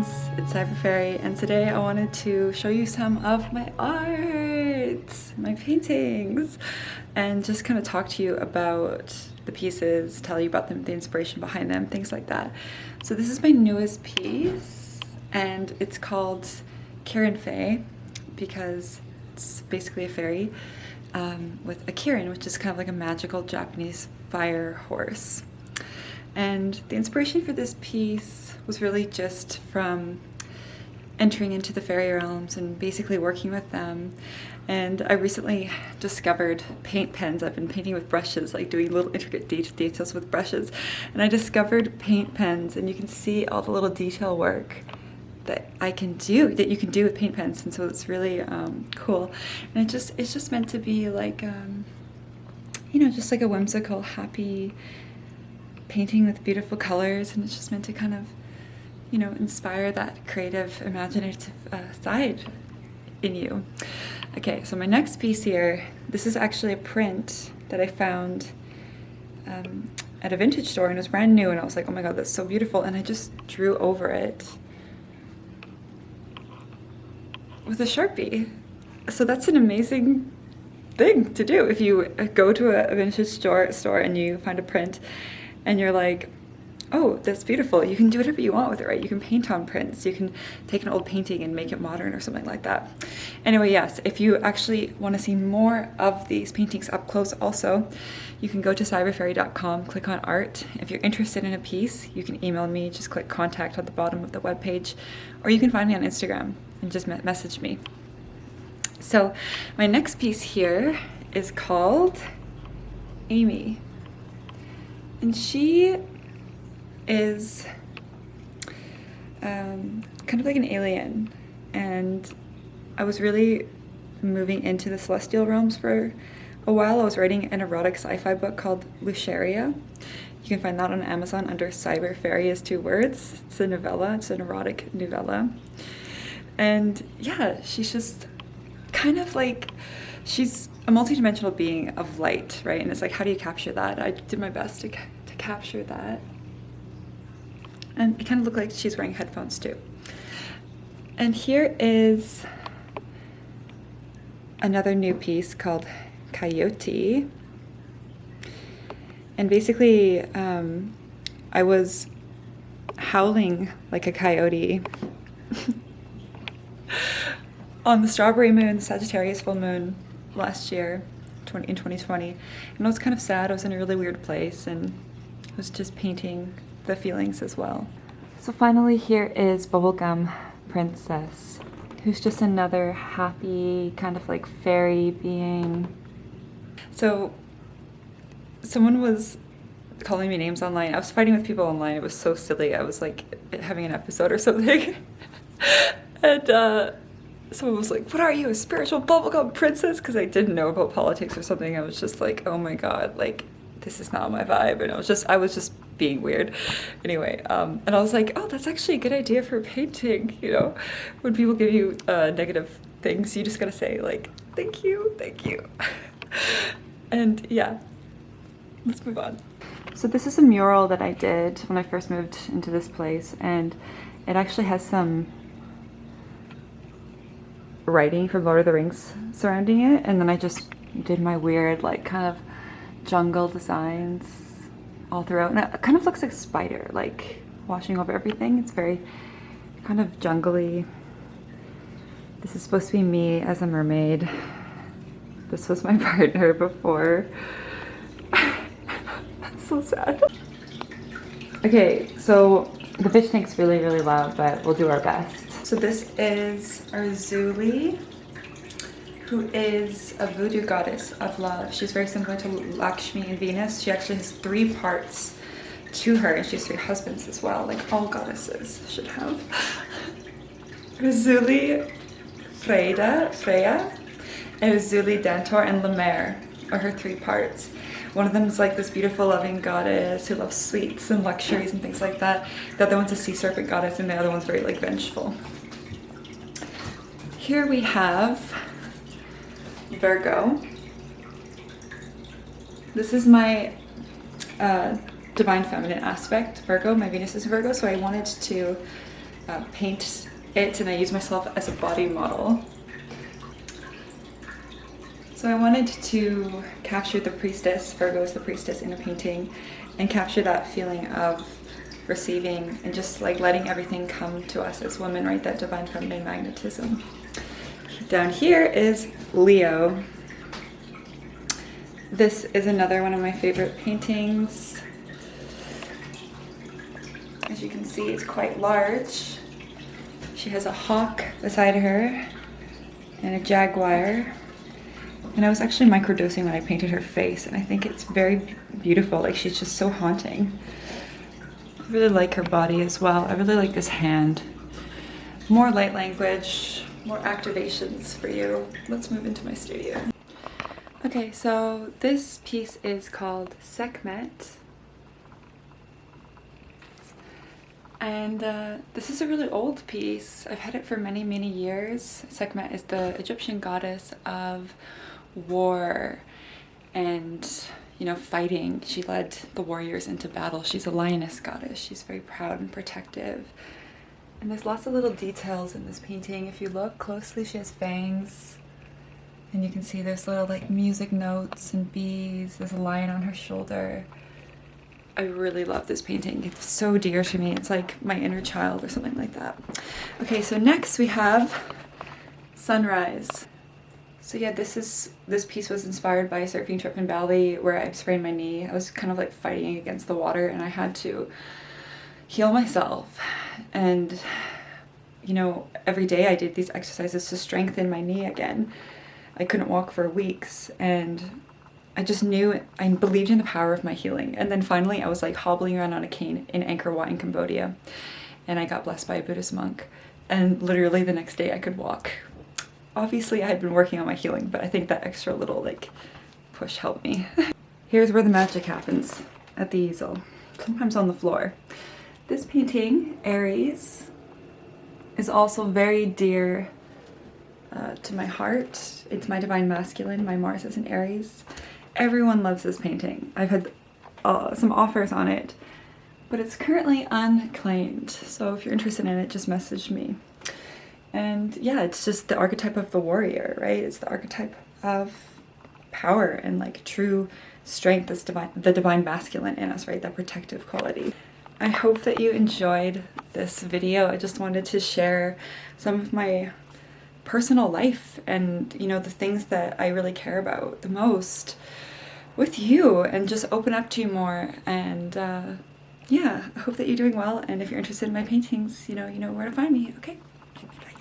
friends, it's Psyberfairy, and today I wanted to show you some of my art, my paintings, and just kind of talk to you about the pieces, tell you about them, the inspiration behind them, things like that. So this is my newest piece, and it's called Kirin Fae because it's basically a fairy with a Kirin, which is kind of like a magical Japanese fire horse. And the inspiration for this piece was really just from entering into the fairy realms and basically working with them. And I recently discovered paint pens. I've been painting with brushes, like doing little intricate details with brushes. And I discovered paint pens, and you can see all the little detail work that you can do with paint pens. And so it's really cool. And it's just meant to be like, you know, just like a whimsical, happy painting with beautiful colors, and it's just meant to kind of, you know, inspire that creative, imaginative side in you. Okay, so my next piece here, this is actually a print that I found at a vintage store, and it was brand new, and I was like, oh my god, that's so beautiful, and I just drew over it with a Sharpie. So that's an amazing thing to do if you go to a vintage store and you find a print and you're like, oh, that's beautiful. You can do whatever you want with it, right? You can paint on prints. You can take an old painting and make it modern or something like that. Anyway, yes, if you actually want to see more of these paintings up close also, you can go to psyberfairy.com, click on art. If you're interested in a piece, you can email me, just click contact at the bottom of the webpage, or you can find me on Instagram and just message me. So my next piece here is called Amy. And she is kind of like an alien, and I was really moving into the celestial realms for a while. I was writing an erotic sci-fi book called Luceria. You can find that on Amazon under Psyberfairy is 2 words. It's a novella, it's an erotic novella. And yeah, she's just kind of like, she's a multidimensional being of light, right? And it's like, how do you capture that? I did my best to capture that. And it kind of looked like she's wearing headphones too. And here is another new piece called Coyote. And basically, I was howling like a coyote on the strawberry moon, the Sagittarius full moon last year in 2020. And I was kind of sad. I was in a really weird place, and I was just painting the feelings as well. So finally, here is Bubblegum Princess, who's just another happy kind of like fairy being. So someone was calling me names online. I was fighting with people online. It was so silly. I was like having an episode or something. And someone was like, what are you, a spiritual bubblegum princess? Because I didn't know about politics or something. I was just like, oh my god, like, this is not my vibe. And I was just being weird. Anyway, and I was like, oh, that's actually a good idea for painting, you know? When people give you negative things, you just gotta say like, thank you. And yeah, let's move on. So this is a mural that I did when I first moved into this place, and it actually has some writing from Lord of the Rings surrounding it, and then I just did my weird like kind of jungle designs all throughout, and it kind of looks like a spider like washing over everything. It's very kind of jungly. This is supposed to be me as a mermaid. This was my partner before. That's so sad. Okay, so the fish tank's really loud, but we'll do our best. So this is our Zuli, who is a voodoo goddess of love. She's very similar to Lakshmi and Venus. She actually has 3 parts to her, and she has 3 husbands as well, like all goddesses should have. Zuli, Freya, and Zuli, Dantor, and Lemaire are her 3 parts. One of them is like this beautiful loving goddess who loves sweets and luxuries and things like that. The other one's a sea serpent goddess, and the other one's very like vengeful. Here we have Virgo. This is my divine feminine aspect, Virgo. My Venus is Virgo, so I wanted to paint it, and I use myself as a body model. So I wanted to capture the priestess, Virgo is the priestess in a painting, and capture that feeling of receiving and just like letting everything come to us as women, right? That divine feminine magnetism. Down here is Leo. This is another one of my favorite paintings. As you can see, it's quite large. She has a hawk beside her and a jaguar. And I was actually microdosing when I painted her face, and I think it's very beautiful. Like, she's just so haunting. I really like her body as well. I really like this hand. More light language, more activations for you. Let's move into my studio. Okay, so this piece is called Sekhmet. And this is a really old piece. I've had it for many, many years. Sekhmet is the Egyptian goddess of war and, you know, fighting. She led the warriors into battle. She's a lioness goddess. She's very proud and protective. And there's lots of little details in this painting. If you look closely, she has fangs. And you can see there's little like music notes and bees. There's a lion on her shoulder. I really love this painting. It's so dear to me. It's like my inner child or something like that. Okay, so next we have Sunrise. So yeah, this piece was inspired by a surfing trip in Bali where I sprained my knee. I was kind of like fighting against the water, and I had to heal myself. And, you know, every day I did these exercises to strengthen my knee again. I couldn't walk for weeks, and I just knew, I believed in the power of my healing. And then finally I was like hobbling around on a cane in Angkor Wat in Cambodia, and I got blessed by a Buddhist monk. And literally the next day I could walk. Obviously I had been working on my healing, but I think that extra little like push helped me. Here's where the magic happens, at the easel, sometimes on the floor. This painting, Aries, is also very dear to my heart. It's my divine masculine. My Mars is in Aries. Everyone loves this painting. I've had some offers on it, but it's currently unclaimed. So if you're interested in it, just message me. And yeah, it's just the archetype of the warrior, right? It's the archetype of power and like true strength, this the divine masculine in us, right? That protective quality. I hope that you enjoyed this video. I just wanted to share some of my personal life and, you know, the things that I really care about the most with you, and just open up to you more. And yeah, I hope that you're doing well. And if you're interested in my paintings, you know where to find me. Okay, bye.